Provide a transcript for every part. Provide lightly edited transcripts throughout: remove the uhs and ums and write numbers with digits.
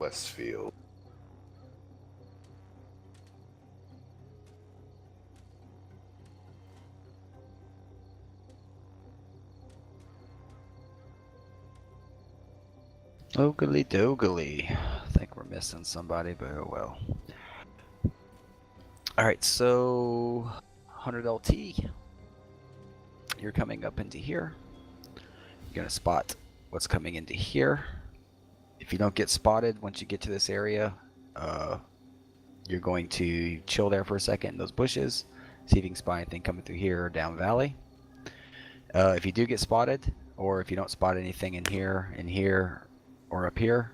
Westfield. Ogly dogly. I think we're missing somebody, but oh well. Alright, so 100 LT. You're coming up into here. You're going to spot what's coming into here. If you don't get spotted once you get to this area, you're going to chill there for a second in those bushes, see if you can spot anything coming through here or down valley. If you do get spotted, or if you don't spot anything in here, or up here,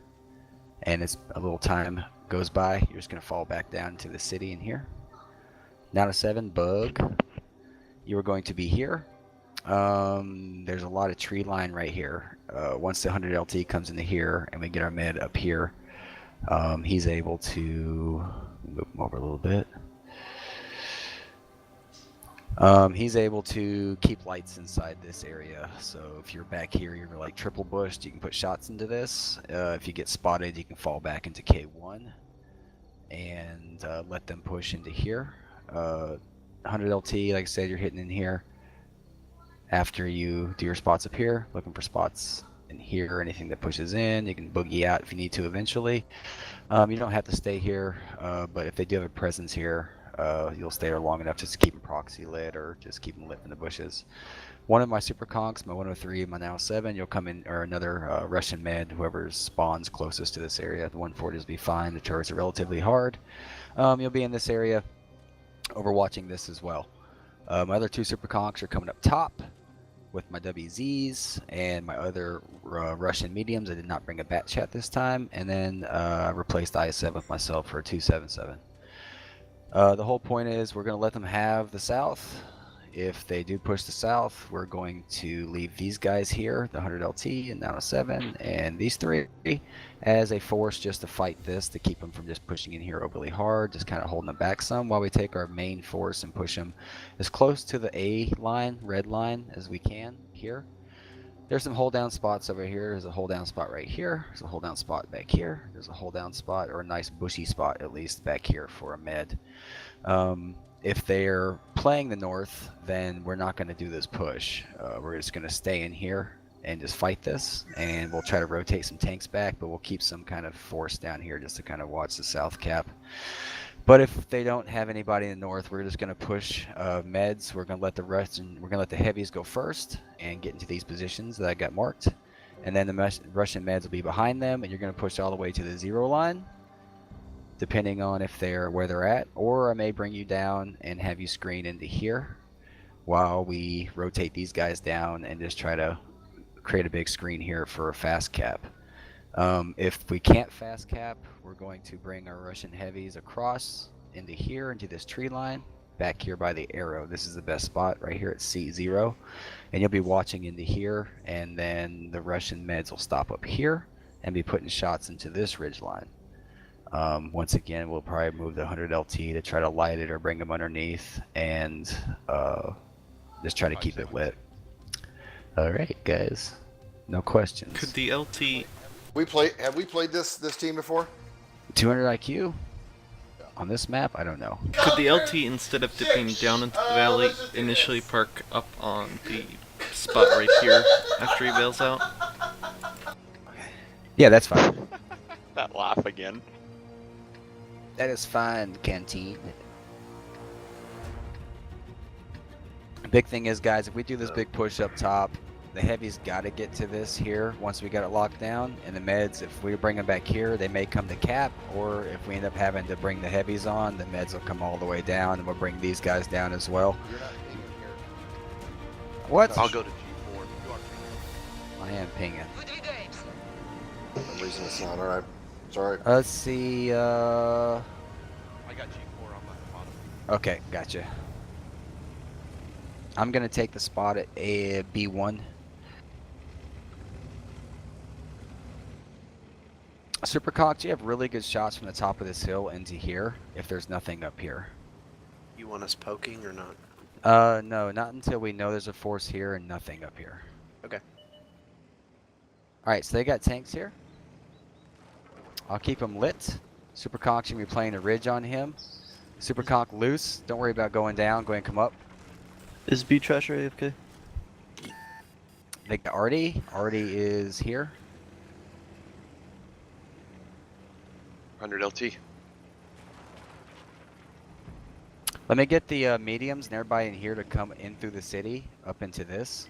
and it's a little time goes by, you're just going to fall back down to the city in here. Now to 7, bug. You are going to be here. There's a lot of tree line right here. Once the 100 LT comes into here and we get our med up here, he's able to move him over a little bit. He's able to keep lights inside this area. So if you're back here, you're like triple bushed, you can put shots into this. If you get spotted, you can fall back into K1 and let them push into here. 100 LT, like I said, you're hitting in here. After you do your spots up here, looking for spots in here, anything that pushes in, you can boogie out if you need to eventually. You don't have to stay here, but if they do have a presence here, you'll stay there long enough just to keep them proxy lit or just keep them lit in the bushes. One of my super conks, my 103, my now 7, you'll come in, or another Russian med, whoever spawns closest to this area. The 140s will be fine. The turrets are relatively hard. You'll be in this area overwatching this as well. My other 2 super conks are coming up top with my WZs and my other Russian mediums. I did not bring a bat chat this time, and then replaced IS-7 with myself for a 277. The whole point is we're going to let them have the south. If they do push the south, we're going to leave these guys here, the 100 LT and now a 7, and these 3 as a force just to fight this, to keep them from just pushing in here overly hard, just kind of holding them back some while we take our main force and push them as close to the A line, red line, as we can here. There's some hold down spots over here. There's a hold down spot right here. There's a hold down spot back here. There's a hold down spot, or a nice bushy spot at least, back here for a med. If they're playing the north, then we're not going to do this push. We're just going to stay in here and just fight this, and we'll try to rotate some tanks back, but we'll keep some kind of force down here just to kind of watch the south cap. But if they don't have anybody in the north, we're just going to push meds. We're going to let the rest, and we're going to let the heavies go first and get into these positions that I got marked, and then the Russian meds will be behind them, and you're going to push all the way to the 0 line, depending on if they're where they're at, or I may bring you down and have you screen into here while we rotate these guys down and just try to create a big screen here for a fast cap. If we can't fast cap, we're going to bring our Russian heavies across into here, into this tree line, back here by the arrow. This is the best spot right here at C0, and you'll be watching into here, and then the Russian meds will stop up here and be putting shots into this ridge line. Once again, we'll probably move the 100 LT to try to light it or bring them underneath, and just try to keep it lit. All right, guys, no questions. Could the LT... Have we played this team before? 200 IQ on this map? I don't know. Could the LT, instead of dipping down into the valley, initially park up on the spot right here after he bails out? Yeah, that's fine. That laugh again. That is fine, Canteen. Big thing is, guys, if we do this big push up top, the heavies got to get to this here once we got it locked down, and the meds, if we bring them back here, they may come to cap, or if we end up having to bring the heavies on, the meds will come all the way down, and we'll bring these guys down as well. You're not pinging here. What? I'll go to G4. You are pinging. I am pinging. For some reason it's not. Alright. It's alright. Let's see, I got G4 on my bottom. okay, gotcha. I'm gonna take the spot at B1. Supercox, you have really good shots from the top of this hill into here if there's nothing up here. You want us poking or not? No, not until we know there's a force here and nothing up here. Okay. Alright, so they got tanks here. I'll keep him lit. Super Conk's gonna be playing a ridge on him. Super Conk loose. Don't worry about going down. Go ahead and come up. Is B Trash or AFK? They got Artie. Artie is here. 100 LT. Let me get the mediums and everybody in here to come in through the city up into this.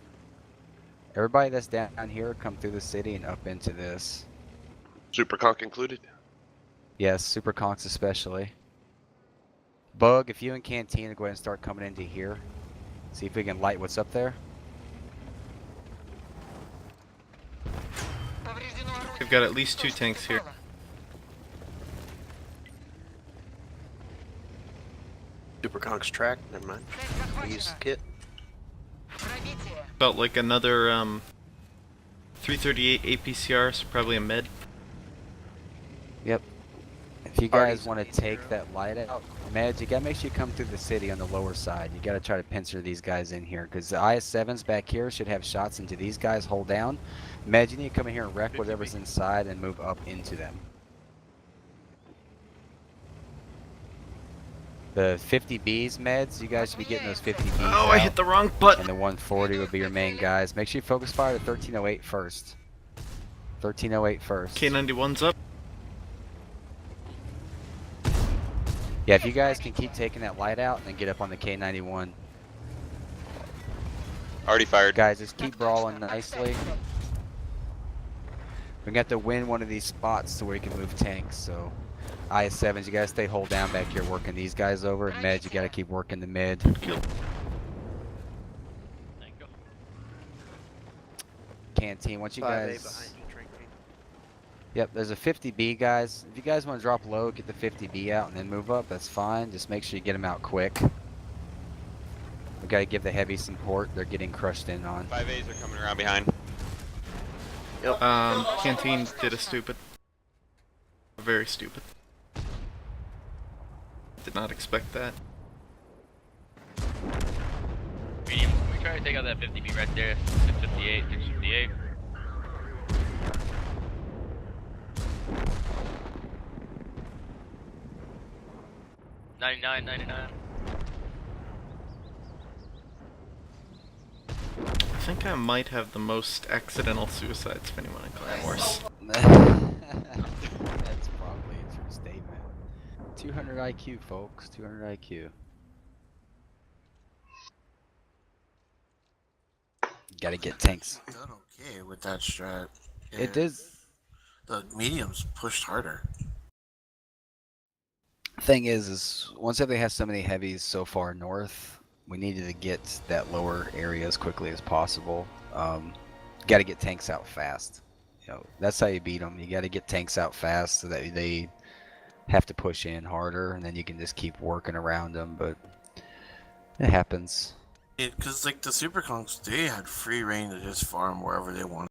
Everybody that's down here come through the city and up into this. Super conk included. Yes, Super Conks especially. Bug, if you and Cantina go ahead and start coming into here. See if we can light what's up there. We've got at least 2 tanks here. Super conk's track. Never mind. I use the kit. Felt like another 338 APCR, so probably a med. Yep. If you guys want to take that light out, Meds, you gotta make sure you come through the city on the lower side. You gotta try to pincer these guys in here, because the IS-7s back here should have shots into these guys. Hold down. Meds, you need to come in here and wreck whatever's inside and move up into them. The 50Bs, Meds, you guys should be getting those 50Bs Oh, I hit the wrong button. And the 140 would be your main guys. Make sure you focus fire to 1308 first. 1308 first. K91's up. Yeah, if you guys can keep taking that light out and then get up on the K91. Already fired. Guys, just keep brawling nicely. We got to win one of these spots to where you can move tanks, so IS-7s, you gotta stay hold down back here working these guys over. And meds, you gotta keep working the mid. Canteen, once you guys... Yep, there's a 50B, guys. If you guys want to drop low, get the 50B out and then move up, that's fine. Just make sure you get them out quick. We gotta give the heavy support. They're getting crushed in on. 5As are coming around behind. Yep. Canteen did a stupid. Very stupid. Did not expect that. Medium, can we try to take out that 50B right there? 658, 658. $99.99. I think I might have the most accidental suicides of anyone in Clan Wars. That's probably a true statement. 200 IQ, folks. 200 IQ. Gotta get tanks. Done okay with that strat. Yeah. It is. The mediums pushed harder. Thing is once everything has so many heavies so far north, we needed to get that lower area as quickly as possible. Got to get tanks out fast. You know, that's how you beat them. You got to get tanks out fast so that they have to push in harder, and then you can just keep working around them. But it happens. Because like the Super Conks, they had free reign to just farm wherever they wanted.